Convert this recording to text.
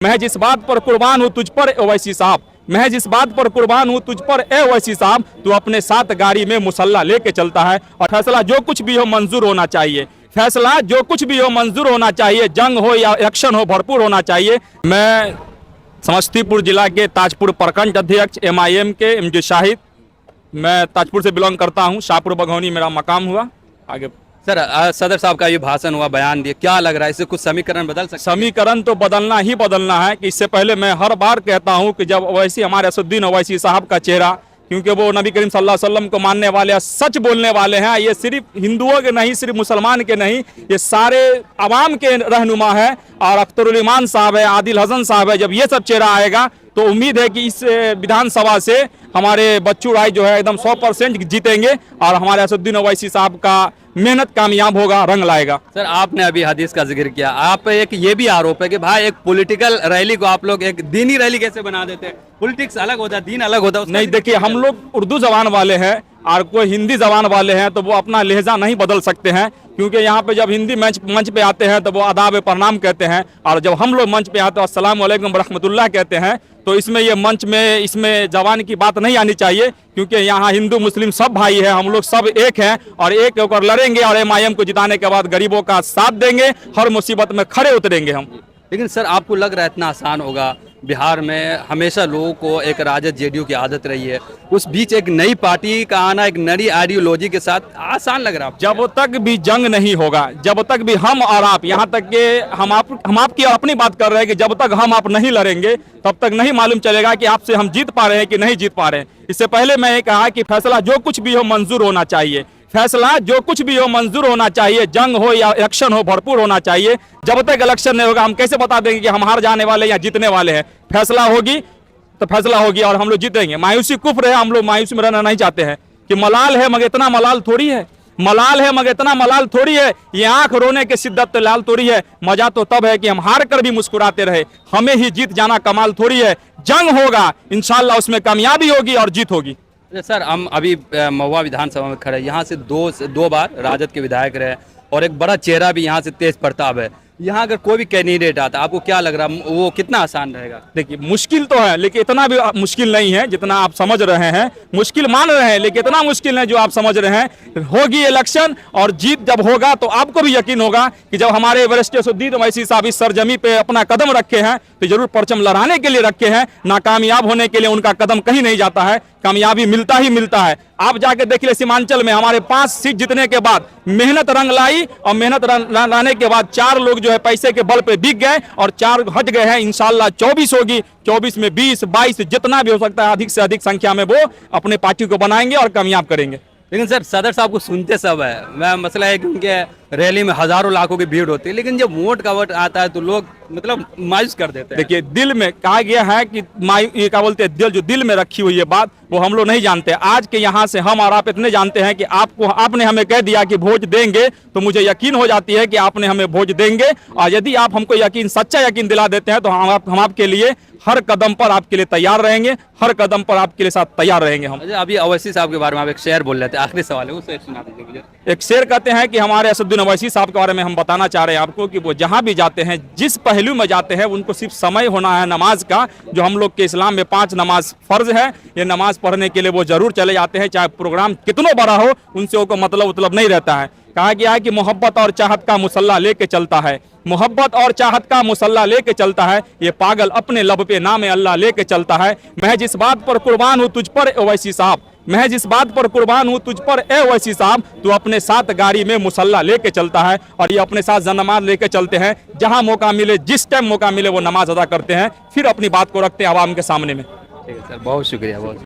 महज इस बात पर कुर्बान हूँ तुझ पर ओवैसी साहब, महज इस बात पर कुर्बान हूँ तुझ पर ए ओवैसी साहब, तू अपने साथ गाड़ी में मुसल्ला लेके चलता है। और फैसला जो कुछ भी हो मंजूर होना चाहिए, फैसला जो कुछ भी हो मंजूर होना चाहिए, जंग हो या इलेक्शन हो भरपूर होना चाहिए। मैं समस्तीपुर जिला के ताजपुर प्रखंड अध्यक्ष MIM के MJ शाहिद, मैं ताजपुर से बिलोंग करता हूँ। शाहपुर बघौनी मेरा मकाम हुआ। आगे सर सदर साहब का ये भाषण हुआ, बयान दिया, क्या लग रहा है इससे कुछ समीकरण बदल सकते हैं? समीकरण तो बदलना ही बदलना है। कि इससे पहले मैं हर बार कहता हूं कि जब ओवैसी हमारे असदुद्दीन ओवैसी साहब का चेहरा, क्योंकि वो नबी करीम सल्लल्लाहु अलैहि वसल्लम को मानने वाले, सच बोलने वाले हैं। ये सिर्फ हिंदुओं के नहीं, सिर्फ मुसलमान के नहीं, ये सारे आवाम के रहनुमा है। और अख्तरुल ईमान साहब है, आदिल हसन साहब है। जब ये सब चेहरा आएगा तो उम्मीद है कि इस विधानसभा से हमारे बच्चू राय जो है एकदम 100% जीतेंगे और हमारे असदुद्दीन ओवैसी साहब का मेहनत कामयाब होगा, रंग लाएगा। सर आपने अभी हदीस का जिक्र किया, आप एक ये भी आरोप है कि भाई एक पॉलिटिकल रैली को आप लोग एक दीनी रैली कैसे बना देते हैं? पॉलिटिक्स अलग होता है, दीन अलग होता है। नहीं, देखिए, हम लोग उर्दू जबान वाले हैं और कोई हिंदी जबान वाले हैं तो वो अपना लहजा नहीं बदल सकते हैं। क्योंकि यहाँ पे जब हिंदी मंच पे आते हैं तो वो आदाब प्रणाम कहते हैं, और जब हम लोग मंच पे आते हैं अस्सलाम वालेकुम रहमतुल्लाह कहते हैं। तो इसमें ये मंच में इसमें जबान की बात नहीं आनी चाहिए, क्योंकि यहाँ हिंदू मुस्लिम सब भाई हैं, हम लोग सब एक हैं और एक होकर लड़ेंगे और MIM को जिताने के बाद गरीबों का साथ देंगे, हर मुसीबत में खड़े उतरेंगे हम। लेकिन सर आपको लग रहा है इतना आसान होगा? बिहार में हमेशा लोगों को एक राजद JDU की आदत रही है, उस बीच एक नई पार्टी का आना एक नई आइडियोलॉजी के साथ आसान लग रहा है? जब तक भी जंग नहीं होगा, जब तक भी हम और आप, यहाँ तक कि हम आपकी अपनी बात कर रहे हैं कि जब तक हम आप नहीं लड़ेंगे तब तक नहीं मालूम चलेगा कि आपसे हम जीत पा रहे हैं कि नहीं जीत पा रहे हैं। इससे पहले मैं ये कहा कि फैसला जो कुछ भी हो मंजूर होना चाहिए, फैसला जो कुछ भी हो मंजूर होना चाहिए, जंग हो या इलेक्शन हो भरपूर होना चाहिए। जब तक इलेक्शन नहीं होगा हम कैसे बता देंगे कि हम हार जाने वाले या जीतने वाले हैं? फैसला होगी तो फैसला होगी और हम लोग जीतेंगे। मायूसी कुफ्र है, हम लोग मायूसी में रहना नहीं चाहते हैं। कि मलाल है मगर इतना मलाल थोड़ी है, मलाल है मगर इतना मलाल थोड़ी है, ये आंख रोने के शिद्दत तो लाल थोड़ी है। मजा तो तब है कि हम हार कर भी मुस्कुराते रहे, हमें ही जीत जाना कमाल थोड़ी है। जंग होगा इंशाल्लाह, उसमें कामयाबी होगी और जीत होगी। सर हम अभी महुआ विधानसभा में खड़े, यहाँ से दो बार राजद के विधायक रहे और एक बड़ा चेहरा भी यहाँ से तेज प्रताप है। यहाँ अगर कोई भी कैंडिडेट आता, आपको क्या लग रहा है वो कितना आसान रहेगा? देखिए, मुश्किल तो है लेकिन इतना भी मुश्किल नहीं है जितना आप समझ रहे हैं। मुश्किल मान रहे हैं लेकिन इतना मुश्किल है जो आप समझ रहे हैं। होगी इलेक्शन और जीत जब होगा तो आपको भी यकीन होगा कि जब हमारे वरिष्ठ असदुद्दीन ओवैसी साहब इस सरजमी पे अपना कदम रखे हैं तो जरूर परचम लहराने के लिए रखे हैं। नाकामयाब होने के लिए उनका कदम कहीं नहीं जाता है, कामयाबी मिलता ही मिलता है। आप जाके देखिए सीमांचल में हमारे 5 सीट जीतने के बाद मेहनत रंग लाई और मेहनत लाने के बाद 4 लोग जो है पैसे के बल पे बिक गए और 4 हट गए हैं। इंशाल्लाह 24 होगी, 24 में 20, 22 जितना भी हो सकता है अधिक से अधिक संख्या में वो अपने पार्टी को बनाएंगे और कामयाब करेंगे। लेकिन सर सदर साहब को सुनते सब है, मैं मसला है कि उनके रैली में हजारों लाखों की भीड़ होती है, लेकिन जब वोट का वोट आता है तो लोग मतलब मायूस कर देते हैं। देखिए, दिल में कहा गया है कि ये क्या बोलते हैं, दिल जो दिल में रखी हुई है बात वो हम लोग नहीं जानते। आज के यहाँ से हम और आप इतने जानते हैं कि आपने हमें कह दिया कि वोट देंगे तो मुझे यकीन हो जाती है कि आपने हमें वोट देंगे। और यदि आप हमको यकीन, सच्चा यकीन दिला देते हैं तो हम आपके लिए हर कदम पर आपके लिए तैयार रहेंगे, हर कदम पर आपके लिए साथ तैयार रहेंगे हम। अभी ओवैसी साहब के बारे में आप एक शेर बोल रहे थे, आखिरी सवाल है, वो शेर सुना दीजिए मुझे। एक शेर कहते हैं कि हमारे असदुद्दीन ओवैसी साहब के बारे में हम बताना चाह रहे हैं आपको कि वो जहां भी जाते हैं, जिस पहलू में जाते हैं, उनको सिर्फ समय होना है नमाज का। जो हम लोग के इस्लाम में 5 नमाज फर्ज है, ये नमाज पढ़ने के लिए वो जरूर चले जाते हैं, चाहे प्रोग्राम कितना बड़ा हो, उनसे उनको मतलब नहीं रहता है। कहा गया है कि मोहब्बत और चाहत का मुसल्ला लेके चलता है, मोहब्बत और चाहत का मुसल्ला लेके चलता है, ये पागल अपने लब पे नाम अल्लाह लेके चलता है। महज इस बात पर कुर्बान हूँ तुझ पर ओवैसी साहब, महज इस बात पर कुर्बान हूँ तुझ पर ए ओवैसी साहब, तू अपने साथ गाड़ी में मुसल्ला लेके चलता है। और ये अपने साथ नमाज लेके चलते हैं, जहां मौका मिले, जिस टाइम मौका मिले वो नमाज अदा करते हैं, फिर अपनी बात को रखते हैं आवाम के सामने में। ठीक है सर, बहुत शुक्रिया, बहुत